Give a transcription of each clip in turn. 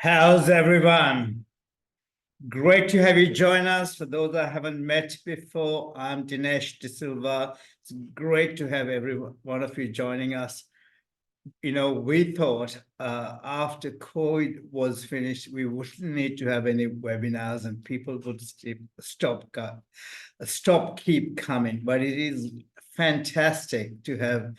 How's everyone? Great to have you join us. For those I haven't met before, I'm Dinesh De Silva. It's great to have every one of you joining us. We thought after COVID was finished, we wouldn't need to have any webinars and people would stop keep coming. But it is fantastic to have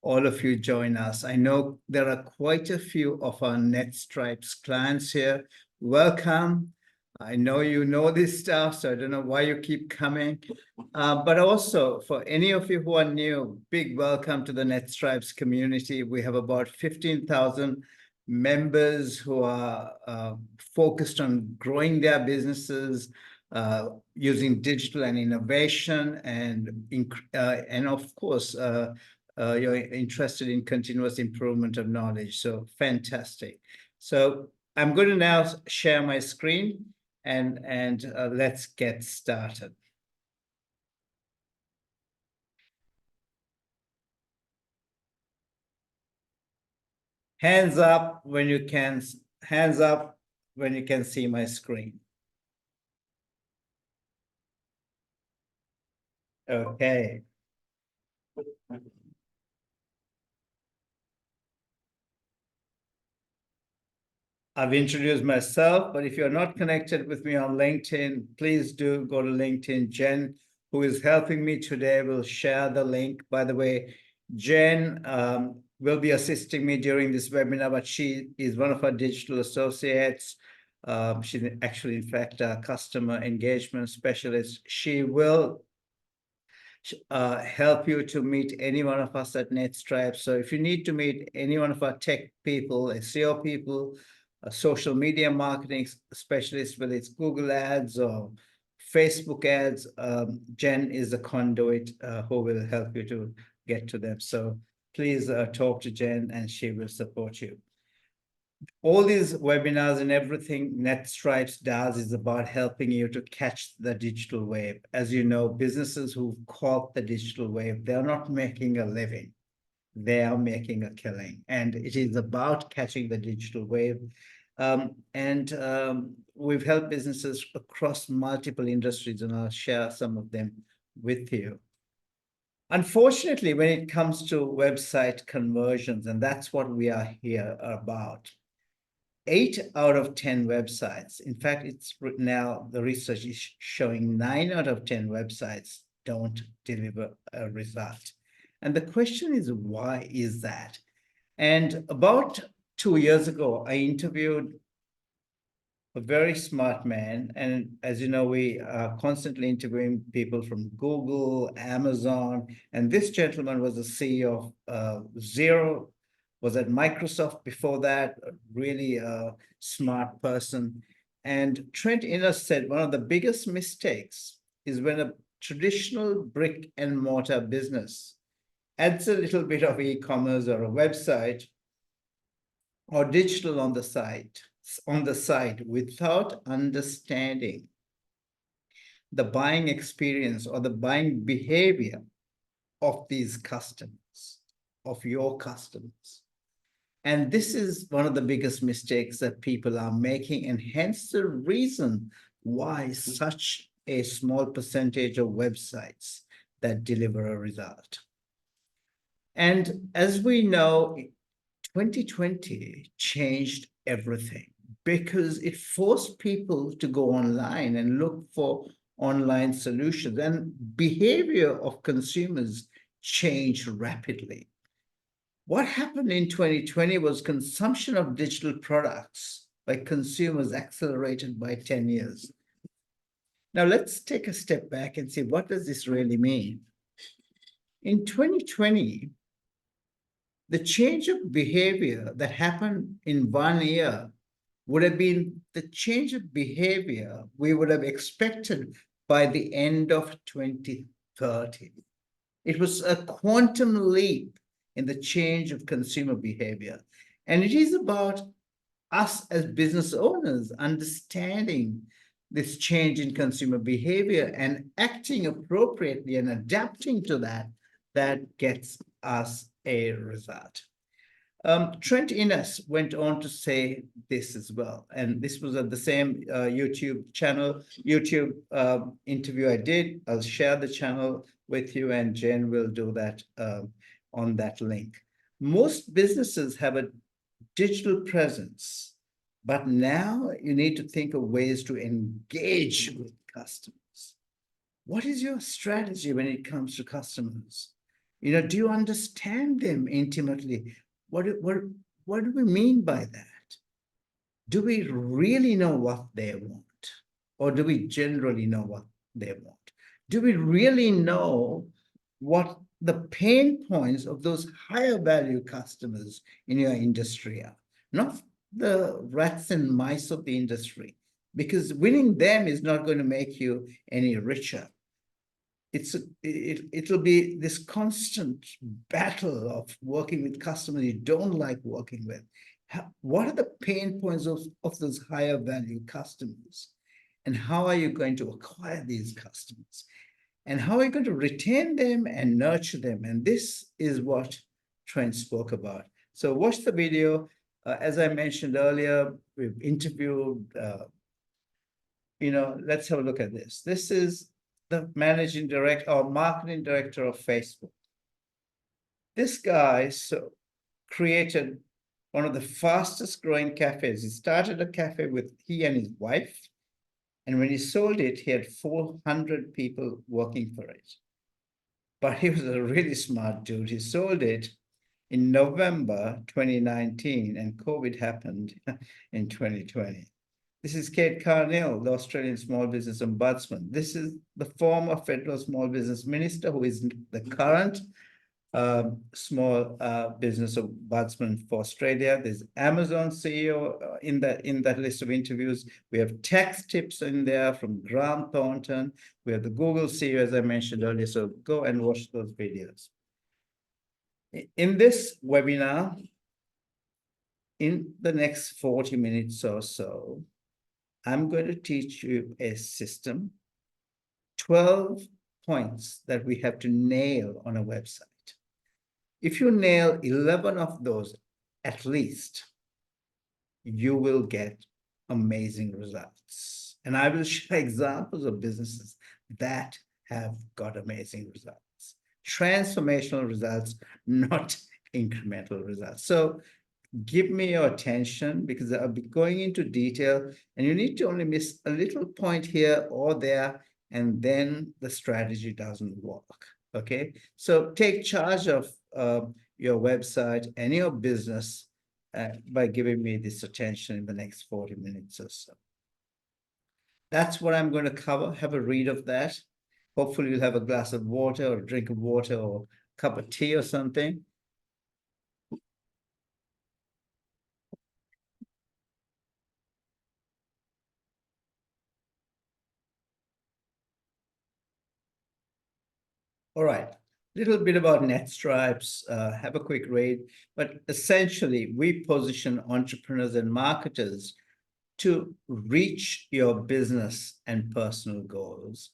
all of you join us. I know there are quite a few of our NetStripes clients here. Welcome. I know you know this stuff, so I don't know why you keep coming. But also, for any of you who are new, big welcome to the NetStripes community. We have about 15,000 members who are focused on growing their businesses, using digital and innovation, and of course, you're interested in continuous improvement of knowledge. So fantastic. So I'm going to now share my screen and let's get started. Hands up when you can see my screen. Okay. I've introduced myself, but if you're not connected with me on LinkedIn, please do go to LinkedIn. Jen, who is helping me today, will share the link. By the way, Jen will be assisting me during this webinar, but she is one of our digital associates. She's actually, in fact, a customer engagement specialist. She will help you to meet any one of us at NetStripes. So if you need to meet any one of our tech people, SEO people, social media marketing specialists, whether it's Google ads or Facebook ads, Jen is the conduit who will help you to get to them. So please talk to Jen and she will support you. All these webinars and everything NetStripes does is about helping you to catch the digital wave. As you know, businesses who've caught the digital wave, they're not making a living. They are making a killing. And it is about catching the digital wave. We've helped businesses across multiple industries, and I'll share some of them with you. Unfortunately, when it comes to website conversions, and that's what we are here about, 8 out of 10 websites, in fact, it's now the research is showing 9 out of 10 websites don't deliver a result. And the question is, why is that? And about 2 years ago, I interviewed a very smart man. And as you know, we are constantly interviewing people from Google, Amazon, and this gentleman was the CEO of Xero, was at Microsoft before that, a really smart person. And Trent Innes said one of the biggest mistakes is when a traditional brick and mortar business adds a little bit of e-commerce or a website or digital on the site without understanding the buying experience or the buying behavior of these customers, of your customers. And this is one of the biggest mistakes that people are making, and hence the reason why such a small percentage of websites that deliver a result. And as we know, 2020 changed everything because it forced people to go online and look for online solutions, and behavior of consumers changed rapidly. What happened in 2020 was consumption of digital products by consumers accelerated by 10 years. Now let's take a step back and see, what does this really mean? In 2020, the change of behavior that happened in 1 year would have been the change of behavior we would have expected by the end of 2030. It was a quantum leap in the change of consumer behavior. And it is about us as business owners understanding this change in consumer behavior and acting appropriately and adapting to that, that gets us a result. Trent Innes went on to say this as well, and this was at the same YouTube interview I did. I'll share the channel with you, and Jen will do that on that link. Most businesses have a digital presence, but now you need to think of ways to engage with customers. What is your strategy when it comes to customers? Do you understand them intimately? What do we mean by that? Do we really know what they want? Or do we generally know what they want? Do we really know what the pain points of those higher value customers in your industry are? Not the rats and mice of the industry, because winning them is not going to make you any richer. It'll be this constant battle of working with customers you don't like working with. What are the pain points of those higher value customers? And how are you going to acquire these customers? And how are you going to retain them and nurture them? And this is what Trent spoke about. So watch the video. As I mentioned earlier, we've interviewed, let's have a look at this. This is the managing director or marketing director of Facebook. This guy created one of the fastest growing cafes. He started a cafe with he and his wife. And when he sold it, he had 400 people working for it. But he was a really smart dude. He sold it in November 2019, and COVID happened in 2020. This is Kate Carnell, the Australian Small Business Ombudsman. This is the former federal small business minister who is the current small business ombudsman for Australia. There's Amazon CEO in that list of interviews. We have tax tips in there from Grant Thornton. We have the Google CEO, as I mentioned earlier. So go and watch those videos. In this webinar, in the next 40 minutes or so, I'm going to teach you a system, 12 points that we have to nail on a website. If you nail 11 of those, at least, you will get amazing results. And I will share examples of businesses that have got amazing results. Transformational results, not incremental results. So give me your attention, because I'll be going into detail, and you need to only miss a little point here or there, and then the strategy doesn't work. Okay, so take charge of your website and your business by giving me this attention in the next 40 minutes or so. That's what I'm going to cover. Have a read of that. Hopefully you'll have a glass of water or a drink of water or a cup of tea or something. All right, a little bit about NetStripes, have a quick read, but essentially we position entrepreneurs and marketers to reach your business and personal goals.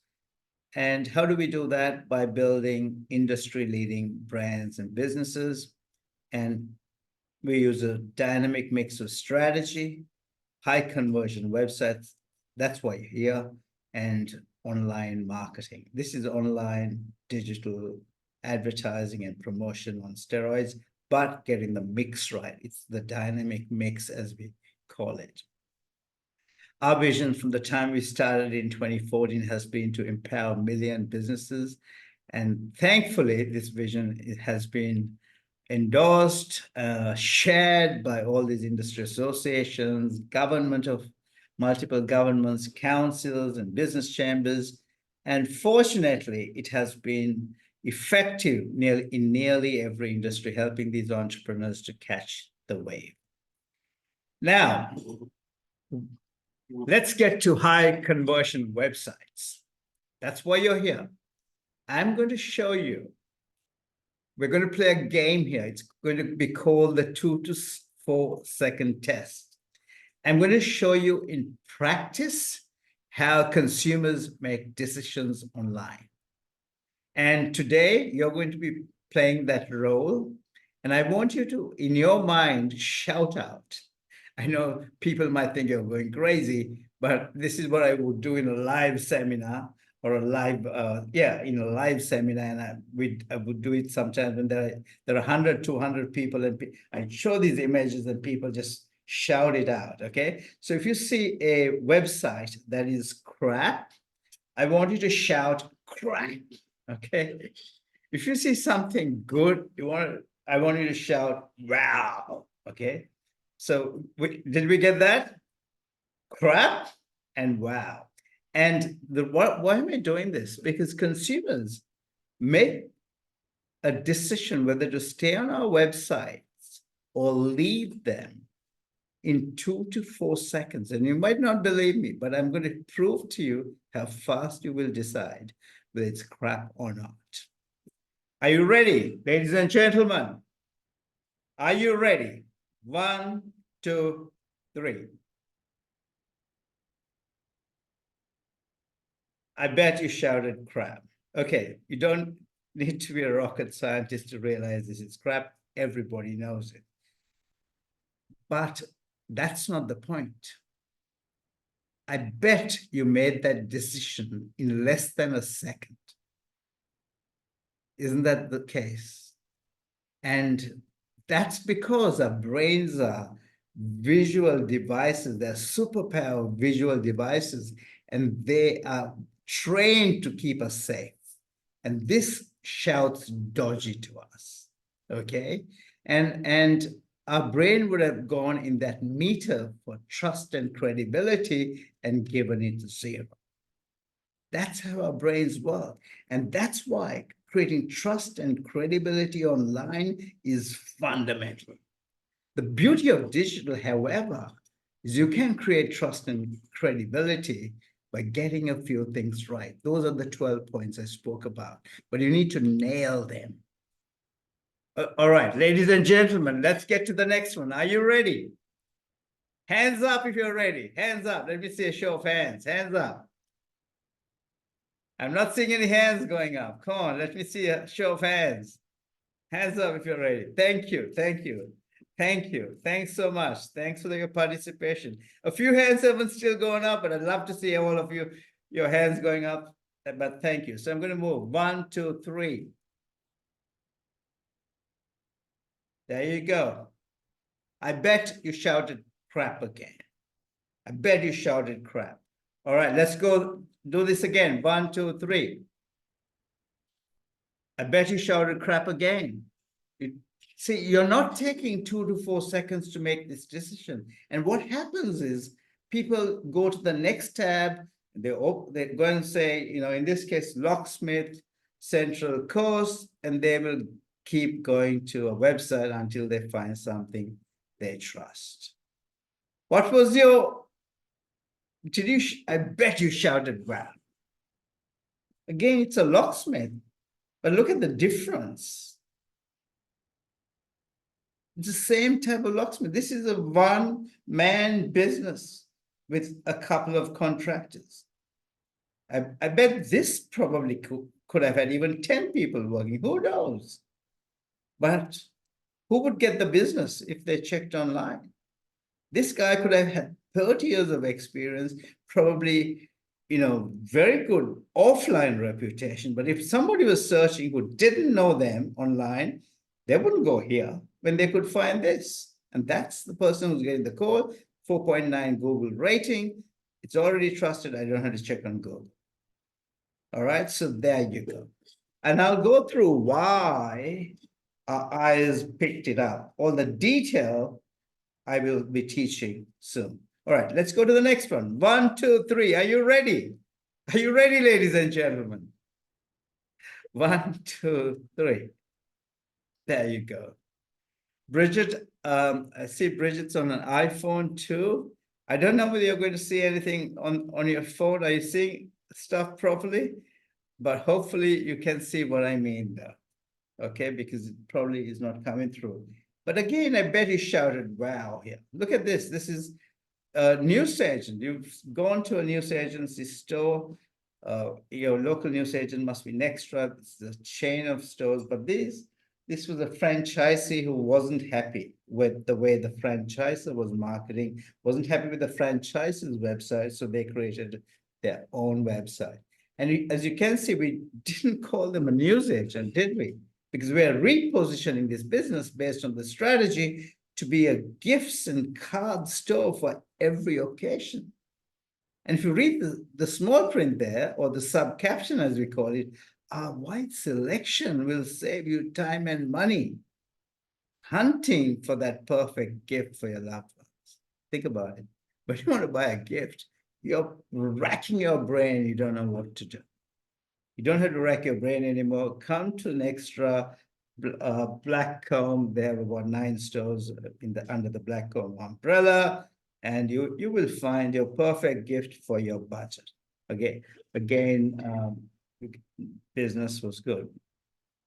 And how do we do that? By building industry-leading brands and businesses. And we use a dynamic mix of strategy, high conversion websites, that's why you're here, and online marketing. This is online digital advertising and promotion on steroids, but getting the mix right. It's the dynamic mix, as we call it. Our vision from the time we started in 2014 has been to empower million businesses. And thankfully, this vision has been endorsed, shared by all these industry associations, multiple governments, councils, and business chambers. And fortunately, it has been effective in nearly every industry, helping these entrepreneurs to catch the wave. Now, let's get to high conversion websites. That's why you're here. I'm going to show you. We're going to play a game here. It's going to be called the 2 to 4 second test. I'm going to show you in practice how consumers make decisions online. And today you're going to be playing that role. And I want you to, in your mind, shout out. I know people might think you're going crazy, but this is what I would do in a live seminar or a live, in a live seminar. And I would do it sometimes when there are 100, 200 people, and I show these images and people just shout it out, okay? So if you see a website that is crap, I want you to shout crap, okay? If you see something good, I want you to shout, wow, okay? So did we get that? Crap and wow. And why am I doing this? Because consumers make a decision whether to stay on our websites or leave them in 2 to 4 seconds. And you might not believe me, but I'm going to prove to you how fast you will decide whether it's crap or not. Are you ready, ladies and gentlemen? Are you ready? 1, 2, 3. I bet you shouted crap. Okay, you don't need to be a rocket scientist to realize this is crap. Everybody knows it. But that's not the point. I bet you made that decision in less than a second. Isn't that the case? And that's because our brains are visual devices. They're superpower visual devices, and they are trained to keep us safe. And this shouts dodgy to us, okay? And our brain would have gone in that meter for trust and credibility and given it 0. That's how our brains work. And that's why creating trust and credibility online is fundamental. The beauty of digital, however, is you can create trust and credibility by getting a few things right. Those are the 12 points I spoke about, but you need to nail them. All right, ladies and gentlemen, let's get to the next one. Are you ready? Hands up if you're ready. Hands up. Let me see a show of hands. Hands up. I'm not seeing any hands going up. Come on, let me see a show of hands. Hands up if you're ready. Thank you. Thank you. Thank you. Thanks so much. Thanks for your participation. A few hands haven't still going up, but I'd love to see all of you, your hands going up. But thank you. So I'm going to move 1, 2, 3. There you go. I bet you shouted crap again. I bet you shouted crap. All right, let's go do this again. 1, 2, 3. I bet you shouted crap again. See, you're not taking 2 to 4 seconds to make this decision. And what happens is people go to the next tab, they go and say, in this case, locksmith, Central Coast, and they will keep going to a website until they find something they trust. What was your, I bet you shouted wow. Again, it's a locksmith, but look at the difference. It's the same type of locksmith. This is a one-man business with a couple of contractors. I bet this probably could have had even 10 people working. Who knows? But who would get the business if they checked online? This guy could have had 30 years of experience, probably, very good offline reputation. But if somebody was searching who didn't know them online, they wouldn't go here when they could find this. And that's the person who's getting the call, 4.9 Google rating. It's already trusted. I don't have to check on Google. All right, so there you go. And I'll go through why our eyes picked it up. All the detail I will be teaching soon. All right, let's go to the next one. 1, 2, 3. Are you ready? Are you ready, ladies and gentlemen? 1, 2, 3. There you go. Bridget, I see Bridget's on an iPhone too. I don't know whether you're going to see anything on your phone. Are you seeing stuff properly? But hopefully you can see what I mean though. Okay, because it probably is not coming through. But again, I bet he shouted, wow, here. Look at this. This is a news agent. You've gone to a news agency store. Your local news agent must be NetStripes. It's a chain of stores. But these this was a franchisee who wasn't happy with the way the franchisor was marketing, wasn't happy with the franchise's website, so they created their own website. And as you can see, we didn't call them a news agent, did we? Because we are repositioning this business based on the strategy to be a gifts and card store for every occasion. And if you read the small print there, or the sub caption as we call it, our wide selection will save you time and money. Hunting for that perfect gift for your loved ones. Think about it. When you want to buy a gift, you're racking your brain, you don't know what to do. You don't have to rack your brain anymore. Come to an extra Blackcomb. They have about 9 stores under the Blackcomb umbrella, and you will find your perfect gift for your budget. Okay, again, business was good.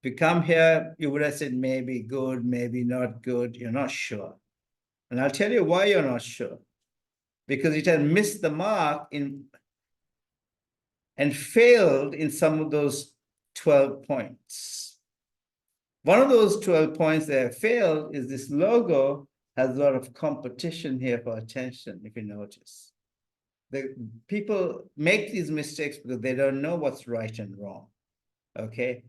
If you come here, you would have said maybe good, maybe not good. You're not sure, and I'll tell you why you're not sure. Because it had missed the mark and failed in some of those 12 points. One of those 12 points that have failed is this logo has a lot of competition here for attention, if you notice. The people make these mistakes because they don't know what's right and wrong. Okay,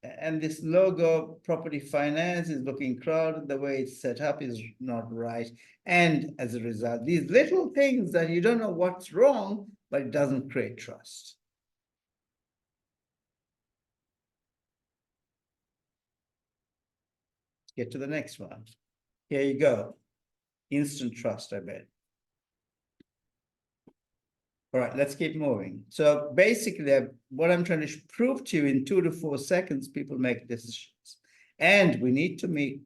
and this logo, property finance, is looking crowded. The way it's set up is not right. And as a result, these little things that you don't know what's wrong, but it doesn't create trust. Get to the next one. Here you go. Instant trust, I bet. All right, let's keep moving. So basically, what I'm trying to prove to you in 2 to 4 seconds, people make decisions. And we need to make,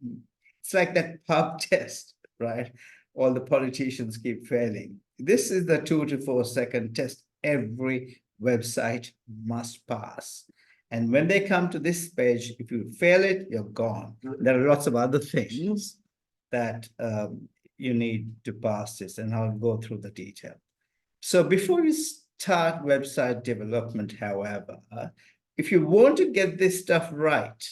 it's like that pub test, right? All the politicians keep failing. This is the 2 to 4 second test every website must pass. And when they come to this page, if you fail it, you're gone. There are lots of other things that you need to pass this, and I'll go through the detail. So before you start website development, however, if you want to get this stuff right,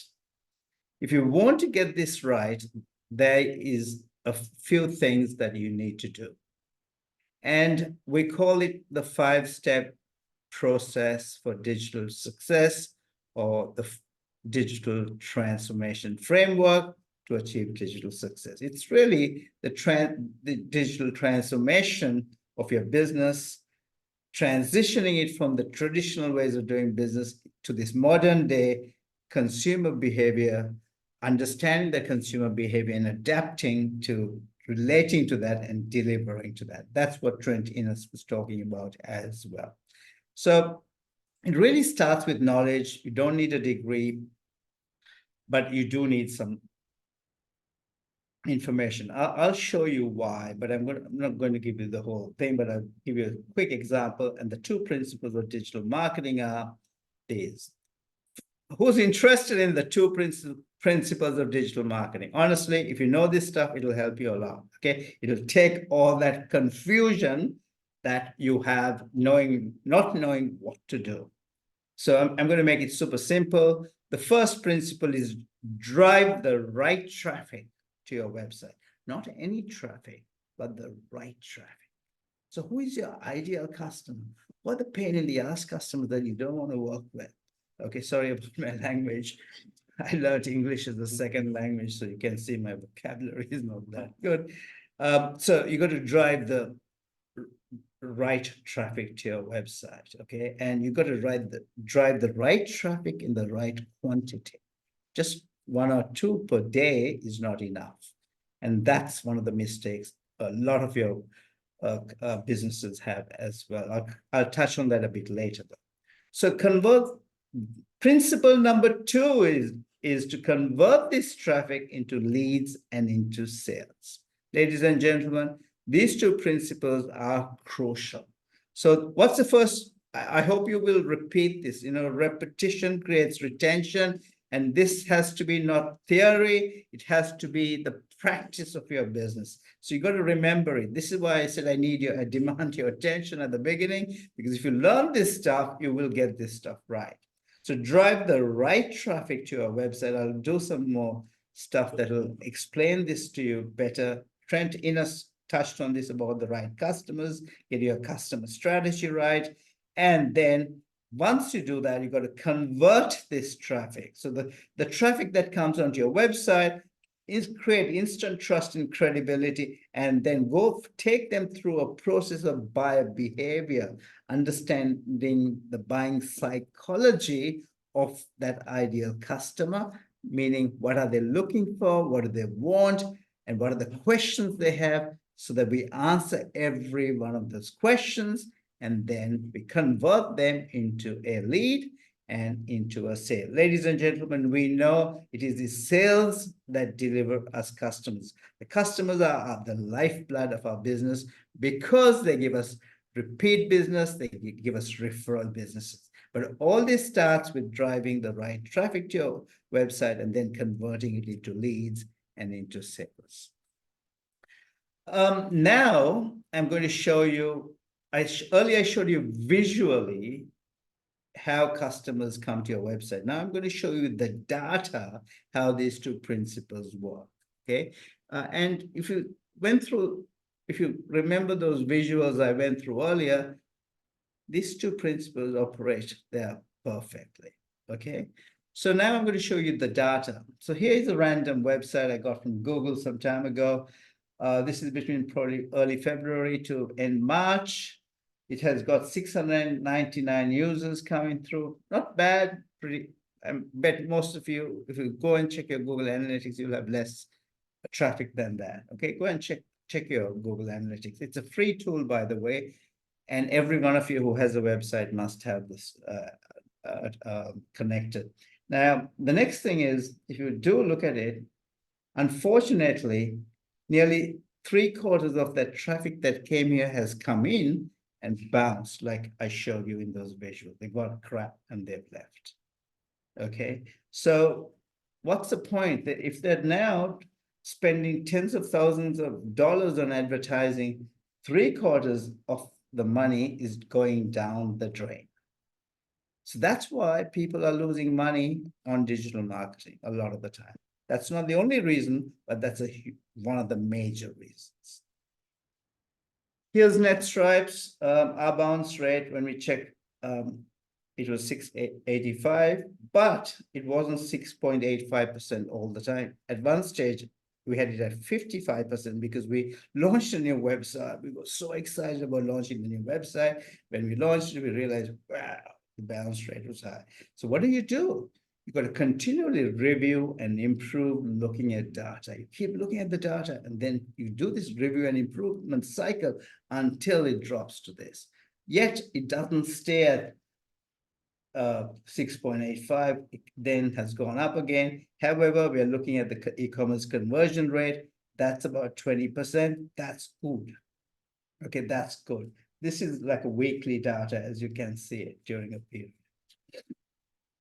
there is a few things that you need to do. And we call it the 5-step process for digital success, or the digital transformation framework to achieve digital success. It's really the digital transformation of your business, transitioning it from the traditional ways of doing business to this modern day consumer behavior, understanding the consumer behavior and adapting to relating to that and delivering to that. That's what Trent Innes was talking about as well. So it really starts with knowledge. You don't need a degree, but you do need some information. I'll show you why, but I'm not going to give you the whole thing, but I'll give you a quick example. And the 2 principles of digital marketing are these. Who's interested in the 2 principles of digital marketing? Honestly, if you know this stuff, it'll help you a lot. Okay, it'll take all that confusion that you have not knowing what to do. So I'm going to make it super simple. The first principle is drive the right traffic to your website. Not any traffic, but the right traffic. So who is your ideal customer? What the pain in the ass customer that you don't want to work with? Okay, sorry about my language. I learned English as a second language, so you can see my vocabulary is not that good. So you got to drive the right traffic to your website, okay? And you got to drive the right traffic in the right quantity. Just 1 or 2 per day is not enough. And that's one of the mistakes a lot of your businesses have as well. I'll touch on that a bit later though. So principle number 2 is to convert this traffic into leads and into sales. Ladies and gentlemen, these 2 principles are crucial. So what's the first? I hope you will repeat this. Repetition creates retention, and this has to be not theory. It has to be the practice of your business. So you got to remember it. This is why I said I demand your attention at the beginning, because if you learn this stuff, you will get this stuff right. to drive the right traffic to our website. I'll do some more stuff that will explain this to you better. Trent Innes touched on this about the right customers, get your customer strategy right. And then once you do that, you've got to convert this traffic. So the traffic that comes onto your website is create instant trust and credibility, and then go take them through a process of buyer behavior, understanding the buying psychology of that ideal customer, meaning what are they looking for, what do they want, and what are the questions they have, so that we answer every one of those questions, and then we convert them into a lead and into a sale. Ladies and gentlemen, we know it is the sales that deliver us customers. The customers are the lifeblood of our business, because they give us repeat business, they give us referral businesses. But all this starts with driving the right traffic to your website and then converting it into leads and into sales. Now I'm going to show you, earlier I showed you visually how customers come to your website. Now I'm going to show you the data, how these two principles work, okay? And if you remember those visuals I went through earlier, these two principles operate there perfectly, okay? So now I'm going to show you the data. So here is a random website I got from Google some time ago. This is between probably early February to end March. It has got 699 users coming through. Not bad, pretty. I bet most of you, if you go and check your Google Analytics, you'll have less traffic than that. Okay, go and check your Google Analytics. It's a free tool, by the way, and every one of you who has a website must have this connected. Now, the next thing is, if you do look at it, unfortunately, nearly 3/4 of that traffic that came here has come in and bounced, like I showed you in those visuals. They got crap and they've left. Okay, so what's the point? That if they're now spending tens of thousands of dollars on advertising, 3/4 of the money is going down the drain. So that's why people are losing money on digital marketing a lot of the time. That's not the only reason, but that's one of the major reasons. Here's NetStripes. Our bounce rate, when we checked, it was 685, but it wasn't 6.85% all the time. At one stage, we had it at 55% because we launched a new website. We were so excited about launching the new website. When we launched it, we realized, wow, the bounce rate was high. So what do? You've got to continually review and improve looking at data. You keep looking at the data, and then you do this review and improvement cycle until it drops to this. Yet it doesn't stay at 6.85, it then has gone up again. However, we are looking at the e-commerce conversion rate. That's about 20%. That's good. Okay, that's good. This is like a weekly data, as you can see it during a period.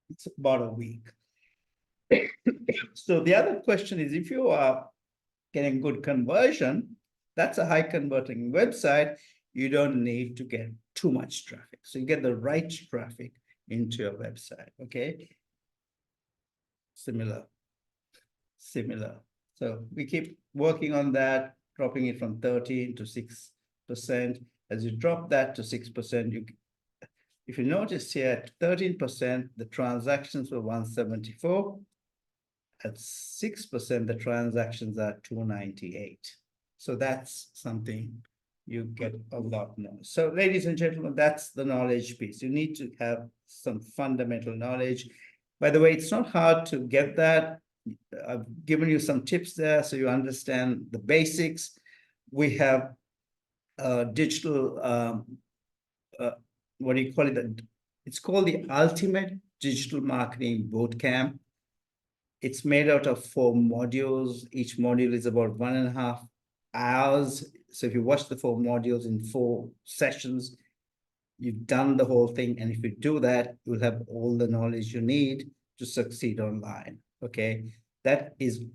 It's about a week. So the other question is, if you are getting good conversion, that's a high converting website, you don't need to get too much traffic. So you get the right traffic into your website, okay? Similar. So we keep working on that, dropping it from 13 to 6%. As you drop that to 6%, if you notice here at 13%, the transactions were 174. At 6%, the transactions are 298. So that's something you get a lot more. So ladies and gentlemen, that's the knowledge piece. You need to have some fundamental knowledge. By the way, it's not hard to get that. I've given you some tips there so you understand the basics. We have digital, what do you call it? It's called the Ultimate Digital Marketing Bootcamp. It's made out of 4 modules. Each module is about 1.5 hours. So if you watch the 4 modules in 4 sessions, you've done the whole thing. And if you do that, you'll have all the knowledge you need to succeed online. Okay, that is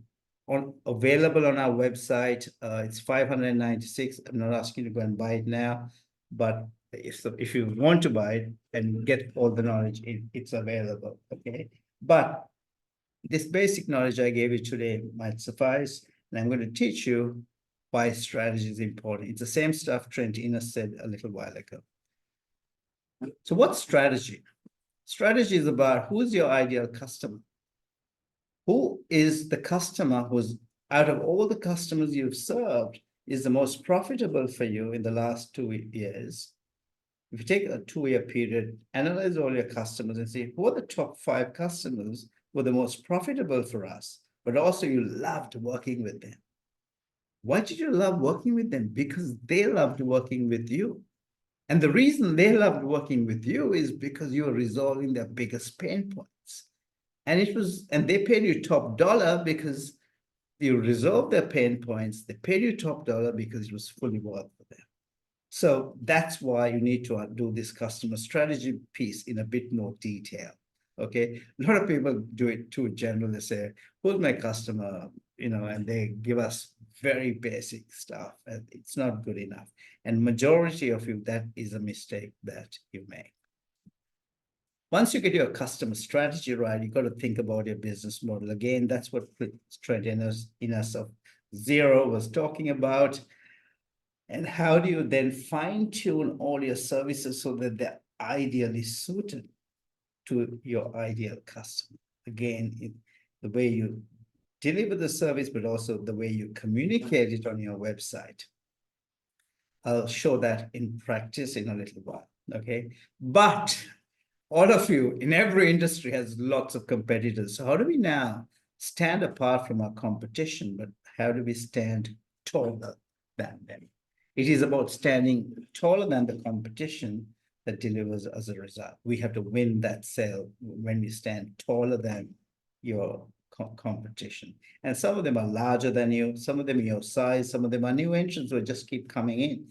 available on our website. It's $596. I'm not asking you to go and buy it now, but if you want to buy it and get all the knowledge, it's available. Okay, but this basic knowledge I gave you today might suffice, and I'm going to teach you why strategy is important. It's the same stuff Trent Innes said a little while ago. So what's strategy? Strategy is about who's your ideal customer. Who is the customer who's, out of all the customers you've served, is the most profitable for you in the last 2 years? If you take a 2-year period, analyze all your customers and see who are the top 5 customers who are the most profitable for us, but also you loved working with them. Why did you love working with them? Because they loved working with you. And the reason they loved working with you is because you were resolving their biggest pain points. And they paid you top dollar because you resolved their pain points. They paid you top dollar because it was fully worth for them. So that's why you need to do this customer strategy piece in a bit more detail. Okay, a lot of people do it too general. They say, who's my customer? And they give us very basic stuff, and it's not good enough. And majority of you, that is a mistake that you make. Once you get your customer strategy right, you got to think about your business model. Again, that's what Trent Innes of Zero was talking about. And how do you then fine-tune all your services so that they're ideally suited to your ideal customer? Again, the way you deliver the service, but also the way you communicate it on your website. I'll show that in practice in a little while, okay? But all of you in every industry has lots of competitors. So how do we now stand apart from our competition, but how do we stand taller than them? It is about standing taller than the competition that delivers as a result. We have to win that sale when we stand taller than your competition. And some of them are larger than you, some of them are your size, some of them are new entrants who just keep coming in.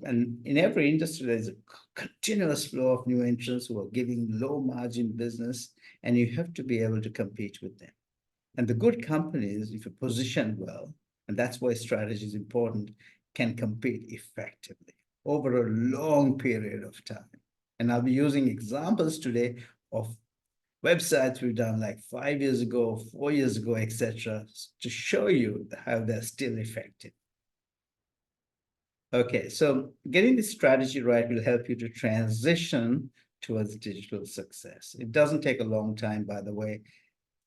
And in every industry, there's a continuous flow of new entrants who are giving low margin business, and you have to be able to compete with them. And the good companies, if you position well, and that's why strategy is important, can compete effectively over a long period of time. And I'll be using examples today of websites we've done like 5 years ago, 4 years ago, etc., to show you how they're still effective. Okay, so getting this strategy right will help you to transition towards digital success. It doesn't take a long time, by the way,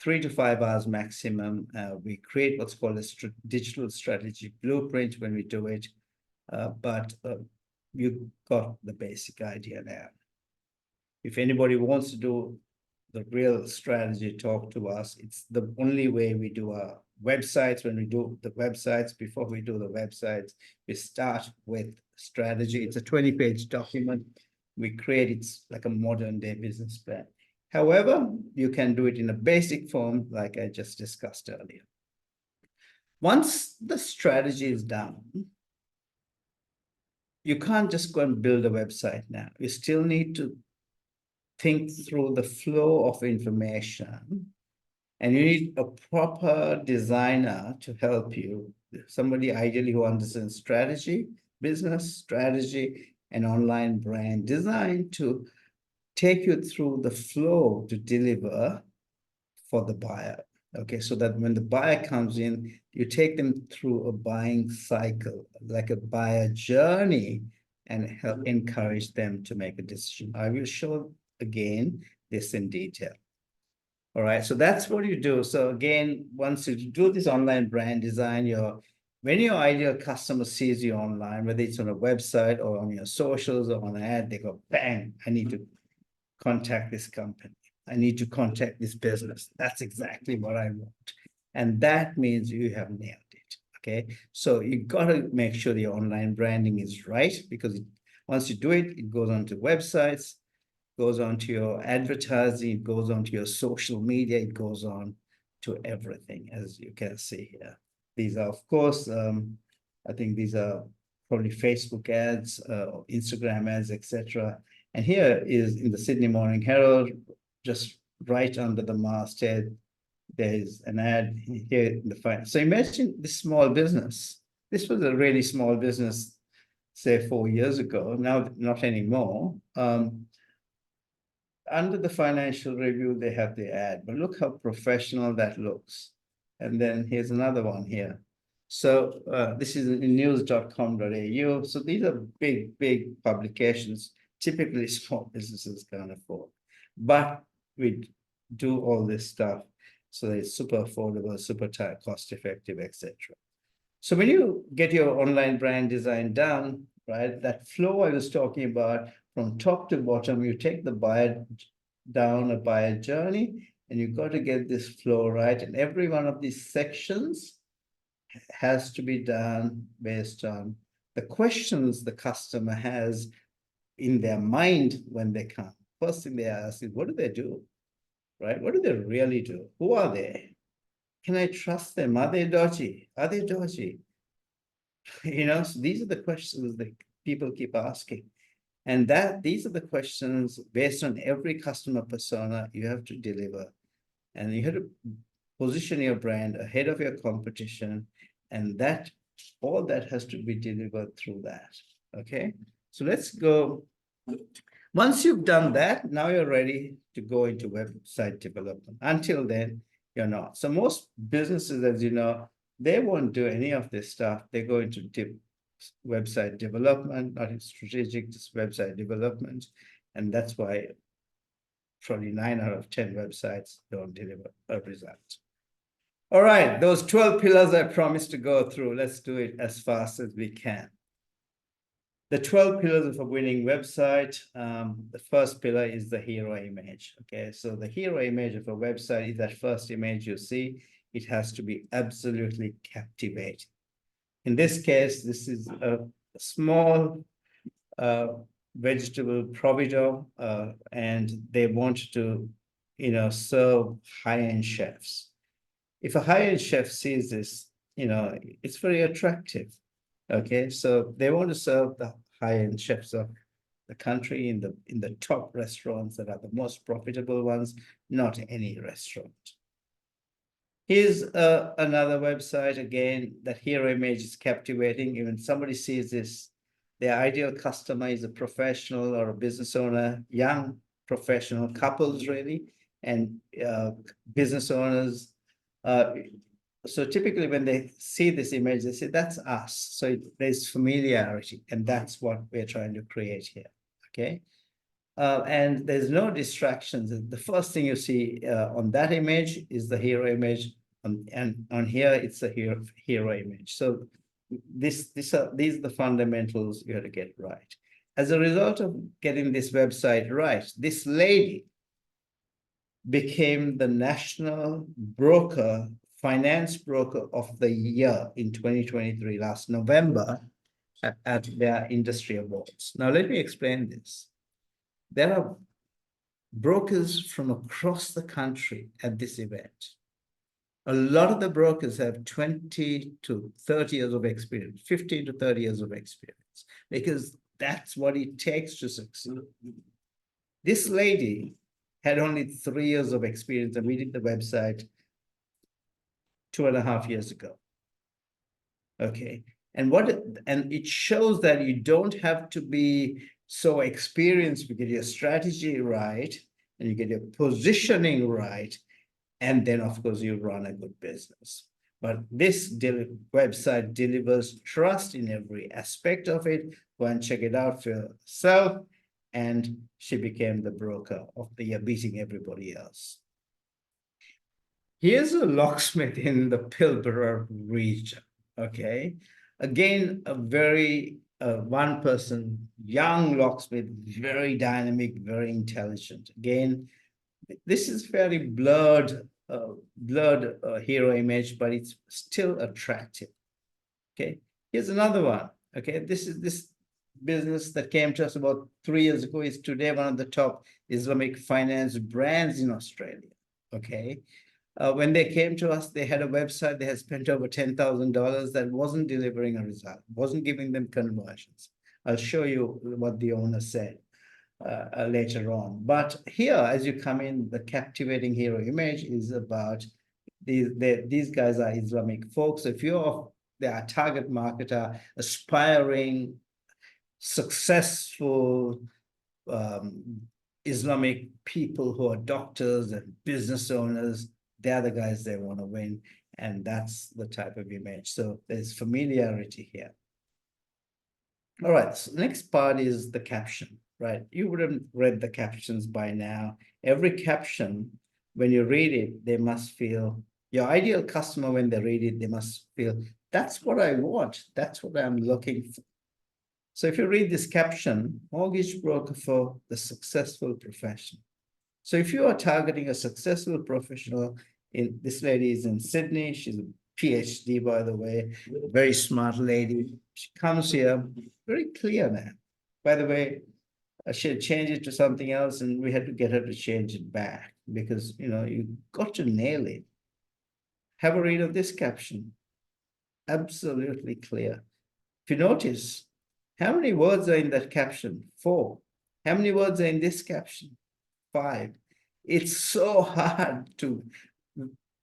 3 to 5 hours maximum. We create what's called a digital strategy blueprint when we do it, but you got the basic idea now. If anybody wants to do the real strategy, talk to us. It's the only way we do our websites. When we do the websites, before we do the websites, we start with strategy. It's a 20-page document. We create it's like a modern day business plan. However, you can do it in a basic form, like I just discussed earlier. Once the strategy is done, you can't just go and build a website now. You still need to think through the flow of information, and you need a proper designer to help you. Somebody ideally who understands strategy, business strategy, and online brand design to take you through the flow to deliver for the buyer. Okay, so that when the buyer comes in, you take them through a buying cycle, like a buyer journey, and help encourage them to make a decision. I will show again this in detail. All right, so that's what you do. So again, once you do this online brand design, when your ideal customer sees you online, whether it's on a website or on your socials or on an ad, they go, bang, I need to contact this company. I need to contact this business. That's exactly what I want. And that means you have nailed it. Okay, so you got to make sure the online branding is right, because once you do it, it goes onto websites, goes on to your advertising, it goes on to your social media, it goes on to everything, as you can see here. These are, of course, I think these are probably Facebook ads, Instagram ads, etc. And here is in the Sydney Morning Herald, just right under the masthead, there's an ad here in the front. So imagine this small business. This was a really small business say 4 years ago. Now, not anymore. Under the financial review, they have the ad, but look how professional that looks. And then here's another one here. So this is in news.com.au. So these are big publications. Typically, small businesses can't afford, but we do all this stuff so that it's super affordable, super cost effective, etc. So when you get your online brand design done, right, that flow I was talking about from top to bottom, you take the buyer down a buyer journey, and you've got to get this flow right. And every one of these sections has to be done based on the questions the customer has in their mind when they come. First thing they ask is, what do they do? Right? What do they really do? Who are they? Can I trust them? Are they dodgy? Are they dodgy? So these are the questions that people keep asking. And these are the questions based on every customer persona you have to deliver. And you have to position your brand ahead of your competition. And all that has to be delivered through that. Okay. So let's go. Once you've done that, now you're ready to go into website development. Until then, you're not. So most businesses, as you know, they won't do any of this stuff. They go into website development, not in strategic, just website development. And that's why probably 9 out of 10 websites don't deliver a result. All right, those 12 pillars I promised to go through. Let's do it as fast as we can. The 12 pillars of a winning website. The first pillar is the hero image. Okay, so the hero image of a website is that first image you see. It has to be absolutely captivating. In this case, this is a small vegetable provider, and they want to, serve high-end chefs. If a high-end chef sees this, it's very attractive. Okay, so they want to serve the high-end chefs of the country in the top restaurants that are the most profitable ones, not any restaurant. Here's another website. Again, that hero image is captivating. Even somebody sees this, their ideal customer is a professional or a business owner, young professional couples really, and business owners. So typically when they see this image, they say, that's us. So there's familiarity, and that's what we're trying to create here, okay? And there's no distractions. The first thing you see on that image is the hero image, and on here it's the hero image. So these are the fundamentals you have to get right. As a result of getting this website right, this lady became the national finance broker of the year in 2023, last November, at their industry awards. Now, let me explain this. There are brokers from across the country at this event. A lot of the brokers have 20 to 30 years of experience, 15 to 30 years of experience, because that's what it takes to succeed. This lady had only 3 years of experience, and we did the website 2.5 years ago. Okay. And it shows that you don't have to be so experienced. You get your strategy right, and you get your positioning right, and then of course you run a good business. But this website delivers trust in every aspect of it. Go and check it out for yourself. And she became the broker of the year, beating everybody else. Here's a locksmith in the Pilbara region. Okay, again, a very one-person young locksmith, very dynamic, very intelligent. Again, this is fairly blurred hero image, but it's still attractive. Okay, here's another one. Okay, this business that came to us about 3 years ago is today one of the top Islamic finance brands in Australia. Okay. When they came to us, they had a website. They had spent over $10,000 that wasn't delivering a result, wasn't giving them conversions. I'll show you what the owner said later on. But here, as you come in, the captivating hero image is about these guys are Islamic folks. If you're their target marketer, aspiring successful Islamic people who are doctors and business owners. They're the guys they want to win. And that's the type of image. So there's familiarity here. All right, so next part is the caption, right? You would have read the captions by now. Every caption, when you read it, they must feel, your ideal customer, when they read it, they must feel, that's what I want. That's what I'm looking for. So if you read this caption, mortgage broker for the successful professional. So if you are targeting a successful professional, this lady is in Sydney, she's a PhD, by the way, very smart lady. She comes here, very clear now. By the way, I should change it to something else, and we had to get her to change it back because, you know, you got to nail it. Have a read of this caption. Absolutely clear. If you notice, how many words are in that caption? 4. How many words are in this caption? 5. It's so hard to,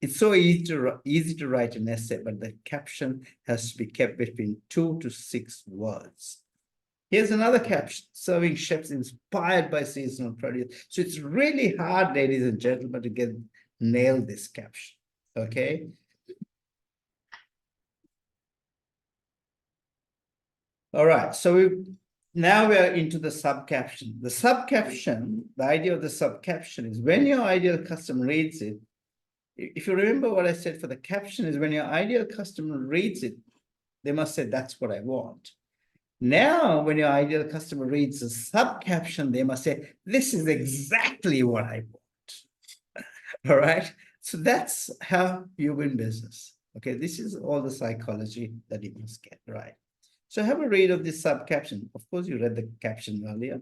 it's so easy to write an essay, but the caption has to be kept between 2 to 6 words. Here's another caption, serving chefs inspired by seasonal produce. So it's really hard, ladies and gentlemen, to nail this caption, okay? All right, so now we are into the subcaption. The subcaption, the idea of the subcaption is when your ideal customer reads it, if you remember what I said for the caption is when your ideal customer reads it, they must say, that's what I want. Now, when your ideal customer reads the subcaption, they must say, this is exactly what I want. All right, so that's how you win business. Okay, this is all the psychology that you must get right. So have a read of this subcaption. Of course, you read the caption earlier.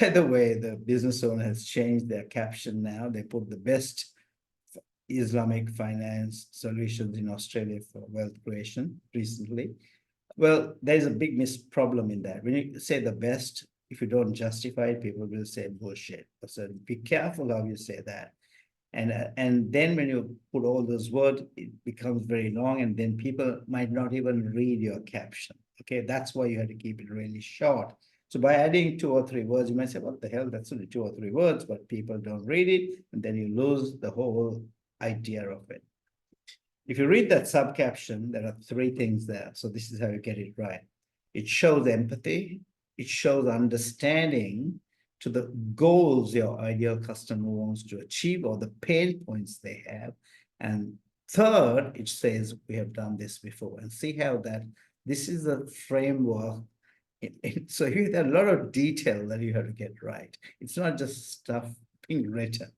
By the way, the business owner has changed their caption now. They put the best Islamic finance solutions in Australia for wealth creation recently. Well, there's a big problem in that. When you say the best, if you don't justify it, people will say bullshit. So be careful how you say that. And then when you put all those words, it becomes very long, and then people might not even read your caption. Okay, that's why you have to keep it really short. So by adding 2 or 3 words, you might say, what the hell, that's only 2 or 3 words, but people don't read it, and then you lose the whole idea of it. If you read that subcaption, there are 3 things there. So this is how you get it right. It shows empathy. It shows understanding to the goals your ideal customer wants to achieve or the pain points they have. And third, it says, we have done this before. And see how that, this is a framework. So here there are a lot of detail that you have to get right. It's not just stuff being written.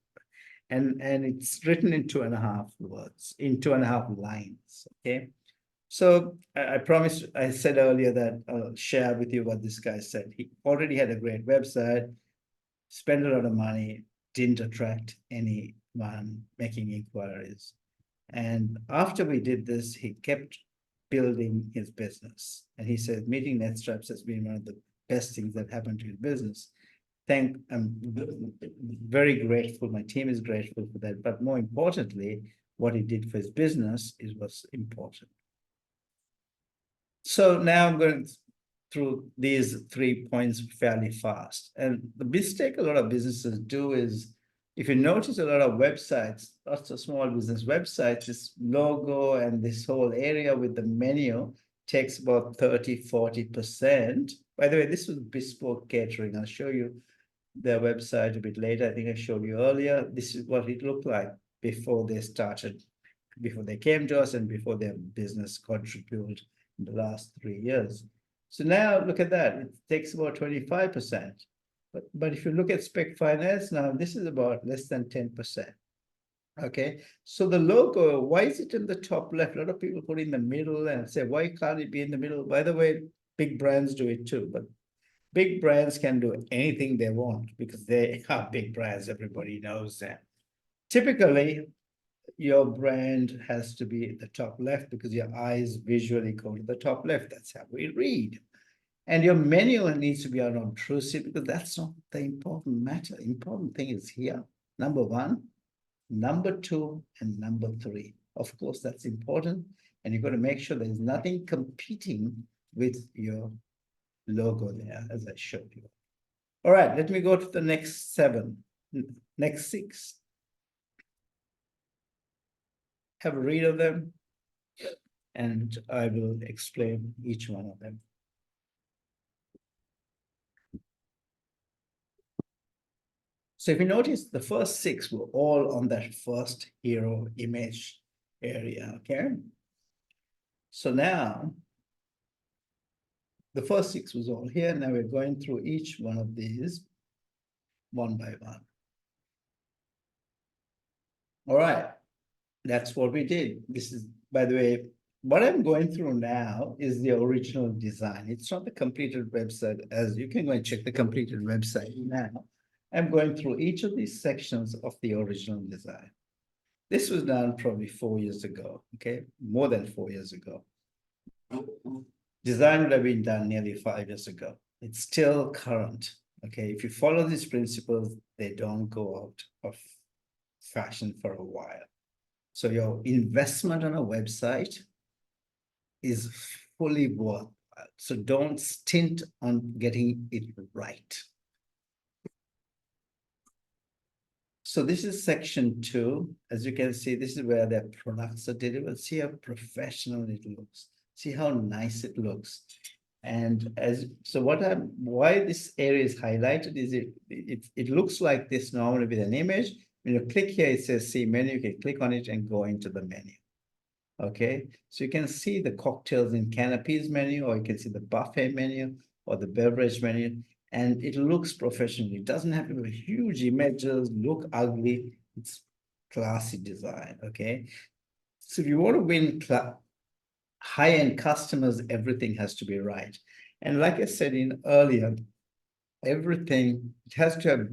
And it's written in 2.5 words, in 2.5 lines, okay? So I promised, I said earlier that I'll share with you what this guy said. He already had a great website, spent a lot of money, didn't attract anyone making inquiries. And after we did this, he kept building his business. And he said, meeting NetStripes has been one of the best things that happened to his business. I'm very grateful. My team is grateful for that. But more importantly, what he did for his business was important. So now I'm going through these 3 points fairly fast. And the mistake a lot of businesses do is, if you notice a lot of websites, lots of small business websites, this logo and this whole area with the menu takes about 30–40%. By the way, this was bespoke catering. I'll show you their website a bit later. I think I showed you earlier. This is what it looked like before they started, before they came to us and before their business contributed in the last 3 years. So now look at that. It takes about 25%. But if you look at spec finance now, this is about less than 10%. Okay, so the logo, why is it in the top left? A lot of people put it in the middle and say, why can't it be in the middle? By the way, big brands do it too, but big brands can do anything they want because they are big brands. Everybody knows that. Typically, your brand has to be at the top left because your eyes visually go to the top left. That's how we read. And your menu needs to be unobtrusive because that's not the important matter. Important thing is here. Number 1, number 2, and number 3. Of course, that's important. And you've got to make sure there's nothing competing with your logo there, as I showed you. All right, let me go to the next next 6. Have a read of them, and I will explain each one of them. So if you notice, the first 6 were all on that first hero image area, okay? So now, the first 6 was all here. Now we're going through each one of these one by one. All right, that's what we did. This is, by the way, what I'm going through now is the original design. It's not the completed website, as you can go and check the completed website now. I'm going through each of these sections of the original design. This was done probably 4 years ago, okay? More than 4 years ago. Design would have been done nearly 5 years ago. It's still current, okay? If you follow these principles, they don't go out of fashion for a while. So your investment on a website is fully worthwhile. So don't stint on getting it right. So this is section 2. As you can see, this is where their products are delivered. See how professional it looks. See how nice it looks. And why this area is highlighted is it looks like this normally with an image. When you click here, it says see menu. You can click on it and go into the menu. Okay, so you can see the cocktails in canopies menu, or you can see the buffet menu or the beverage menu, and it looks professional. It doesn't have to be huge images, look ugly. It's classy design. Okay, so if you want to win high-end customers, everything has to be right. And like I said earlier, everything, it has to have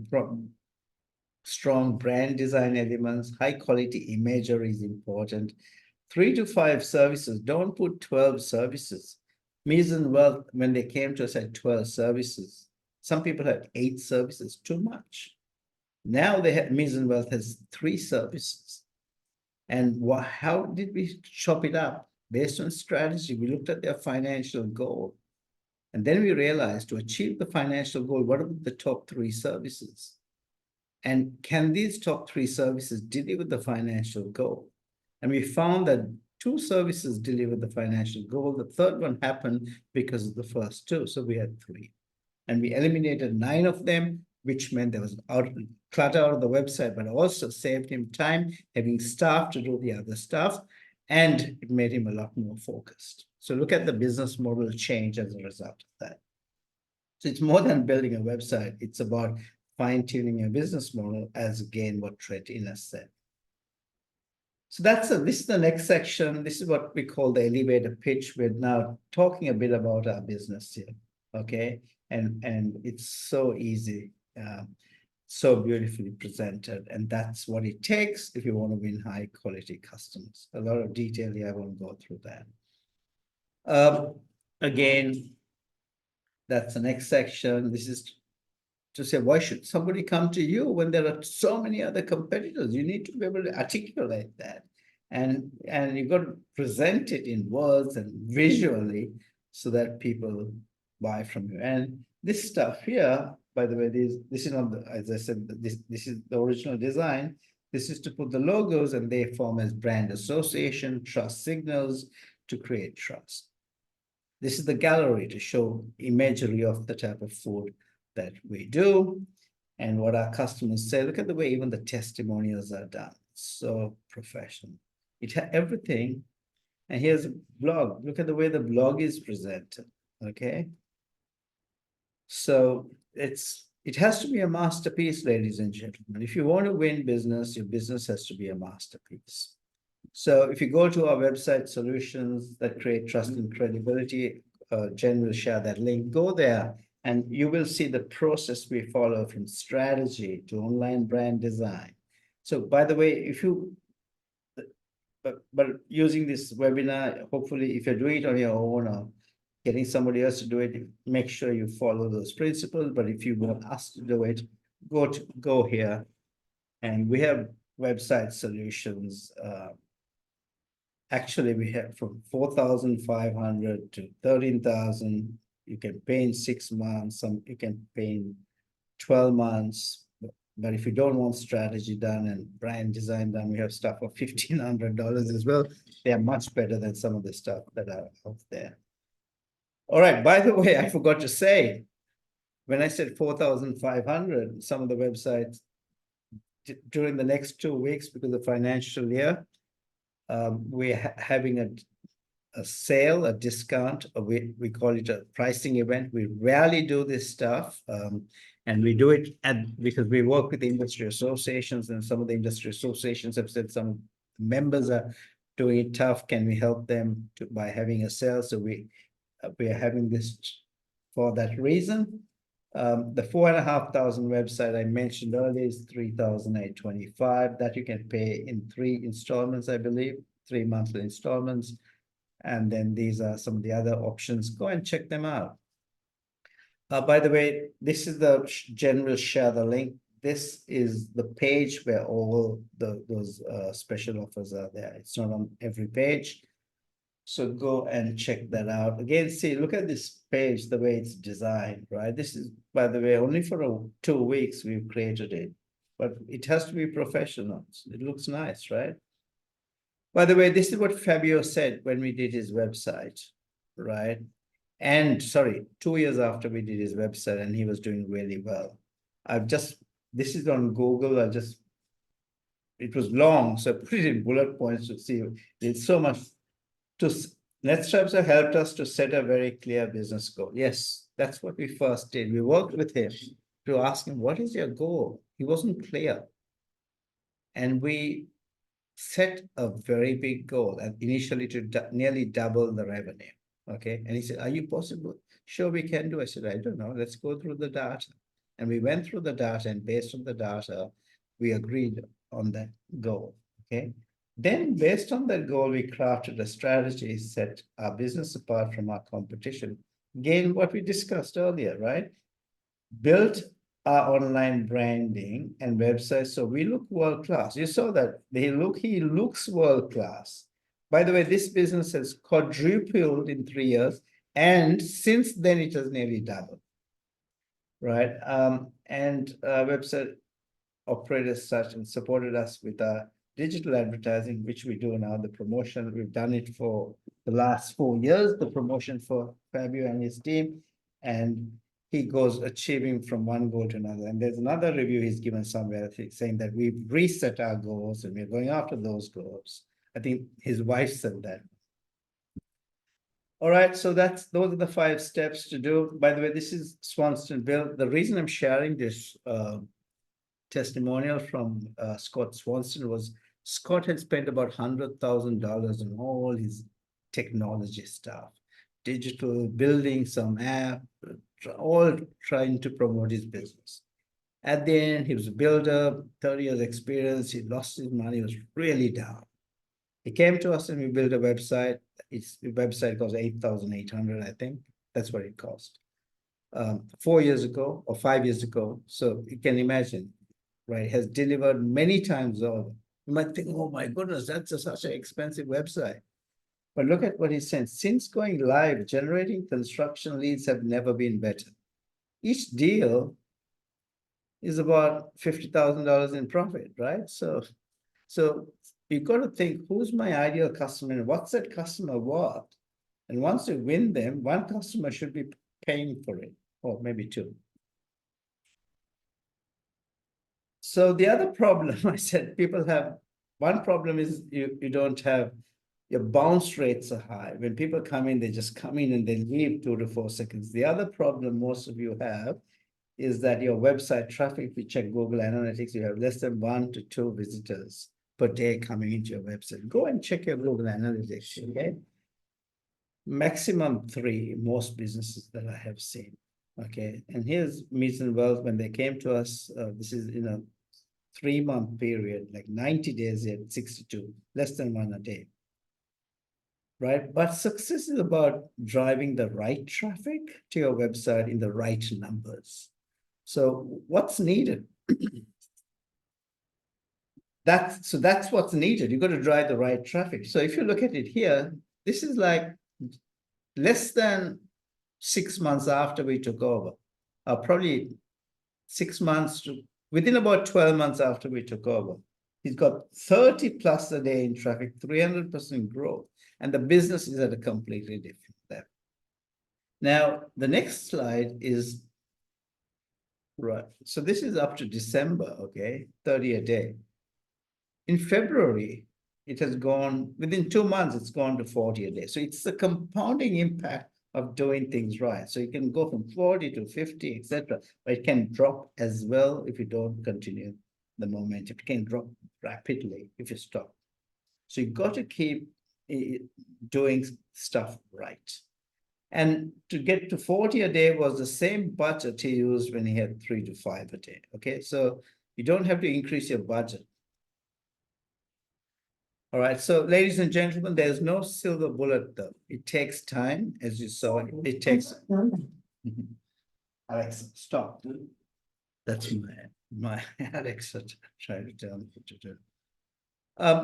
strong brand design elements. High quality imagery is important. 3 to 5 services. Don't put 12 services. Mies and Wealth, when they came to us, had 12 services. Some people had 8 services, too much. Now Mies and Wealth has 3 services. And how did we chop it up? Based on strategy, we looked at their financial goal. And then we realized to achieve the financial goal, what are the top 3 services? And can these top 3 services deliver the financial goal? And we found that 2 services delivered the financial goal. The third one happened because of the first 2. So we had 3. And we eliminated 9 of them, which meant there was clutter out of the website, but also saved him time, having staff to do the other stuff. And it made him a lot more focused. So look at the business model change as a result of that. So it's more than building a website. It's about fine-tuning your business model, as again what Trent Innes said. So this is the next section. This is what we call the elevator pitch. We're now talking a bit about our business here, okay? And it's so easy, so beautifully presented, and that's what it takes if you want to win high-quality customers. A lot of detail here, I won't go through that. Again, that's the next section. This is to say, why should somebody come to you when there are so many other competitors? You need to be able to articulate that. And you've got to present it in words and visually so that people buy from you. And this stuff here, by the way, this is not the, as I said, this is the original design. This is to put the logos, and they form as brand association, trust signals to create trust. This is the gallery to show imagery of the type of food that we do and what our customers say. Look at the way even the testimonials are done. So professional. It has everything. And here's a blog. Look at the way the blog is presented. Okay. So it has to be a masterpiece, ladies and gentlemen. If you want to win business, your business has to be a masterpiece. So if you go to our website, solutions that create trust and credibility, Jen will share that link. Go there and you will see the process we follow from strategy to online brand design. So by the way, but using this webinar, hopefully if you're doing it on your own or getting somebody else to do it, make sure you follow those principles. But if you want us to do it, go here. And we have website solutions. Actually, we have from 4,500 to 13,000 you can pay in 6 months, some you can pay in 12 months. But if you don't want strategy done and brand design done, we have stuff for $1,500 as well. They are much better than some of the stuff that are out there. All right, by the way, I forgot to say, when I said 4,500, some of the websites during the next 2 weeks, because of financial year, we're having a sale, a discount, we call it a pricing event. We rarely do this stuff. And we do it because we work with the industry associations, and some of the industry associations have said some members are doing it tough. Can we help them by having a sale? So we are having this for that reason. The 4,500 website I mentioned earlier is 3,825. That you can pay in 3 installments, I believe, 3 monthly installments. And then these are some of the other options. Go and check them out. By the way, this is the general share the link. This is the page where all those special offers are there. It's not on every page. So go and check that out. Again, see, look at this page, the way it's designed, right? This is, by the way, only for 2 weeks we've created it, but it has to be professional. It looks nice, right? By the way, this is what Fabio said when we did his website, right? And sorry, 2 years after we did his website, and he was doing really well. This is on Google. It was long, so I put it in bullet points to see. There's so much. NetStripes have helped us to set a very clear business goal. Yes, that's what we first did. We worked with him to ask him, what is your goal? He wasn't clear. And we set a very big goal, and initially to nearly double the revenue. Okay. And he said, are you possible? Sure, we can do. I said, I don't know. Let's go through the data. And we went through the data, and based on the data, we agreed on that goal. Okay. Then based on that goal, we crafted a strategy, set our business apart from our competition. Again, what we discussed earlier, right? Built our online branding and website so we look world-class. You saw that he looks world-class. By the way, this business has quadrupled in 3 years, and since then it has nearly doubled, right? And website operators such and supported us with our digital advertising, which we do now, the promotion. We've done it for the last 4 years, the promotion for Fabio and his team, and he goes achieving from one goal to another. And there's another review he's given somewhere saying that we've reset our goals and we're going after those goals. I think his wife said that. All right, so those are the 5 steps to do. By the way, this is Swanston Bill. The reason I'm sharing this testimonial from Scott Swanston was Scott had spent about $100,000 on all his technology stuff, digital, building some app, all trying to promote his business. At the end, he was a builder, 30 years experience. He lost his money, was really down. He came to us and we built a website. The website cost $8,800, I think. That's what it cost. 4 years ago or 5 years ago. So you can imagine, right? Has delivered many times over. You might think, oh my goodness, that's such an expensive website. But look at what he said. Since going live, generating construction leads have never been better. Each deal is about $50,000 in profit, right? So you've got to think, who's my ideal customer and what's that customer worth? And once you win them, one customer should be paying for it, or maybe 2. So the other problem, I said, people have, one problem is you don't have, your bounce rates are high. When people come in, they just come in and they leave 2 to 4 seconds. The other problem most of you have is that your website traffic, if you check Google Analytics, you have less than 1 to 2 visitors per day coming into your website. Go and check your Google Analytics, okay? Maximum 3, most businesses that I have seen, okay? And here's Meets and Wealth, when they came to us, this is in a 3-month period, like 90 days, they had 62, less than 1 a day. Right? But success is about driving the right traffic to your website in the right numbers. So what's needed? That's what's needed. You've got to drive the right traffic. So if you look at it here, this is like less than 6 months after we took over, probably 6 months to within about 12 months after we took over. He's got 30 plus a day in traffic, 300% growth, and the business is at a completely different level. Now, the next slide is, right, so this is up to December, okay, 30 a day. In February, it has gone, within 2 months, it's gone to 40 a day. So it's the compounding impact of doing things right. So you can go from 40 to 50, etc. But it can drop as well if you don't continue the momentum. It can drop rapidly if you stop. So you got to keep doing stuff right. And to get to 40 a day was the same budget he used when he had 3 to 5 a day. Okay, so you don't have to increase your budget. All right, so ladies and gentlemen, there's no silver bullet though. It takes time, as you saw. It takes. Alexa, stop. That's my Alexa trying to tell me what to do.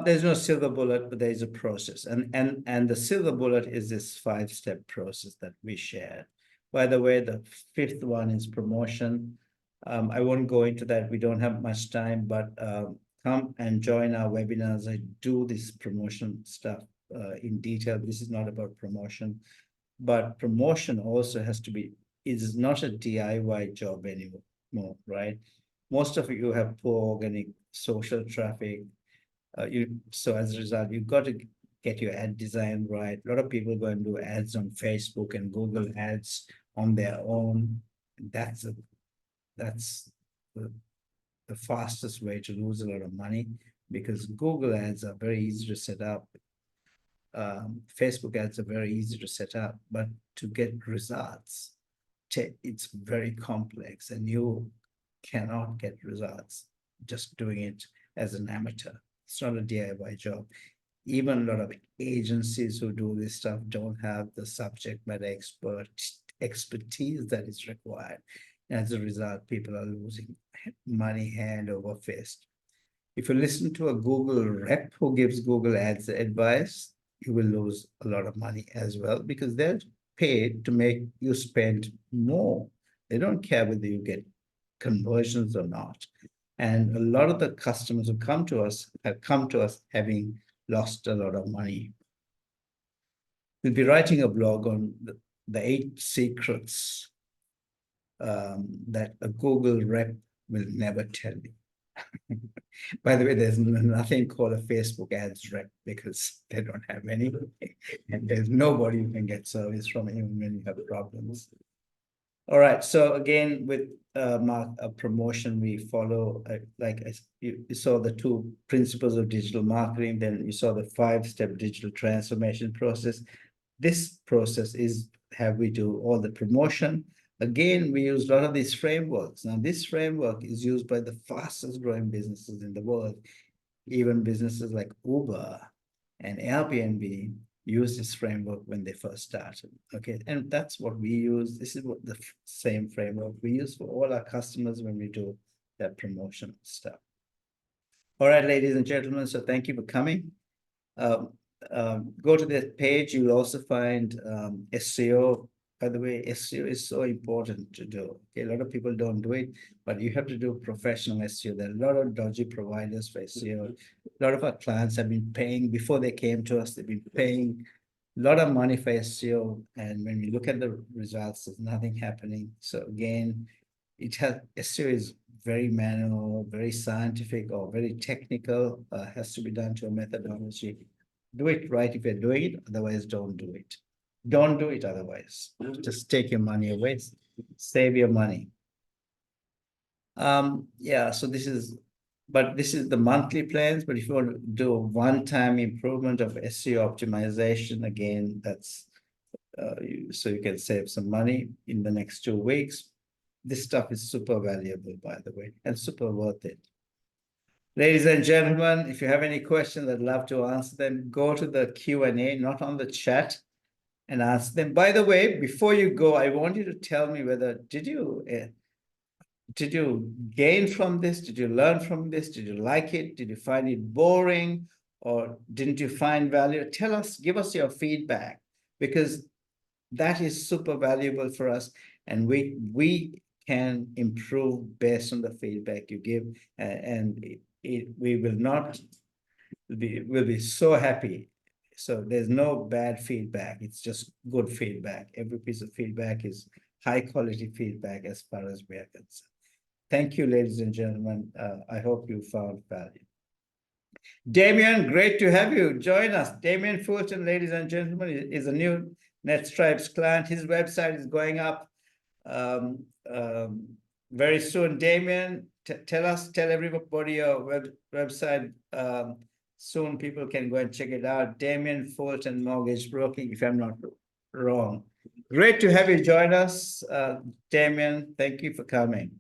There's no silver bullet, but there is a process, and the silver bullet is this 5-step process that we shared. By the way, the 5th one is promotion. I won't go into that. We don't have much time, but come and join our webinars. I do this promotion stuff in detail. This is not about promotion, but promotion also has to be, is not a DIY job anymore, right? Most of you have poor organic social traffic. So as a result, you've got to get your ad design right. A lot of people go and do ads on Facebook and Google ads on their own. That's the fastest way to lose a lot of money, because Google ads are very easy to set up. Facebook ads are very easy to set up, but to get results, it's very complex, and you cannot get results just doing it as an amateur. It's not a DIY job. Even a lot of agencies who do this stuff don't have the subject matter expertise that is required. As a result, people are losing money hand over fist. If you listen to a Google rep who gives Google ads advice, you will lose a lot of money as well, because they're paid to make you spend more. They don't care whether you get conversions or not. And a lot of the customers who come to us have come to us having lost a lot of money. We'll be writing a blog on the 8 secrets that a Google rep will never tell you. By the way, there's nothing called a Facebook ads rep, because they don't have any, and there's nobody you can get service from even when you have problems. All right, so again, with promotion, we follow, you saw the 2 principles of digital marketing, then you saw the 5-step digital transformation process. This process is how we do all the promotion. Again, we use a lot of these frameworks. Now, this framework is used by the fastest growing businesses in the world. Even businesses like Uber and Airbnb use this framework when they first started. Okay, and that's what we use. This is what the same framework we use for all our customers when we do that promotion stuff. All right, ladies and gentlemen, so thank you for coming. Go to that page. You'll also find SEO. By the way, SEO is so important to do. Okay, a lot of people don't do it, but you have to do professional SEO. There are a lot of dodgy providers for SEO. A lot of our clients have been paying, before they came to us, they've been paying a lot of money for SEO. And when we look at the results, there's nothing happening. So again, SEO is very manual, very scientific, or very technical, has to be done to a methodology. Do it right if you're doing it, otherwise don't do it. Don't do it otherwise. Just take your money away, save your money. Yeah, so this is the monthly plans, but if you want to do a one-time improvement of SEO optimization, again, that's so you can save some money in the next 2 weeks. This stuff is super valuable, by the way, and super worth it. Ladies and gentlemen, if you have any questions, I'd love to answer them. Go to the Q&A, not on the chat, and ask them. By the way, before you go, I want you to tell me whether, did you gain from this? Did you learn from this? Did you like it? Did you find it boring? Or didn't you find value? Tell us, give us your feedback, because that is super valuable for us, and we can improve based on the feedback you give, and we will not we'll be so happy. So there's no bad feedback, it's just good feedback. Every piece of feedback is high quality feedback as far as we are concerned. Thank you, ladies and gentlemen. I hope you found value. Damien, great to have you join us. Damien Fulton, ladies and gentlemen, is a new NetStripes client. His website is going up very soon. Damien, tell everybody your website. Soon people can go and check it out. Damien Fulton Mortgage Broking, if I'm not wrong. Great to have you join us, Damien. Thank you for coming.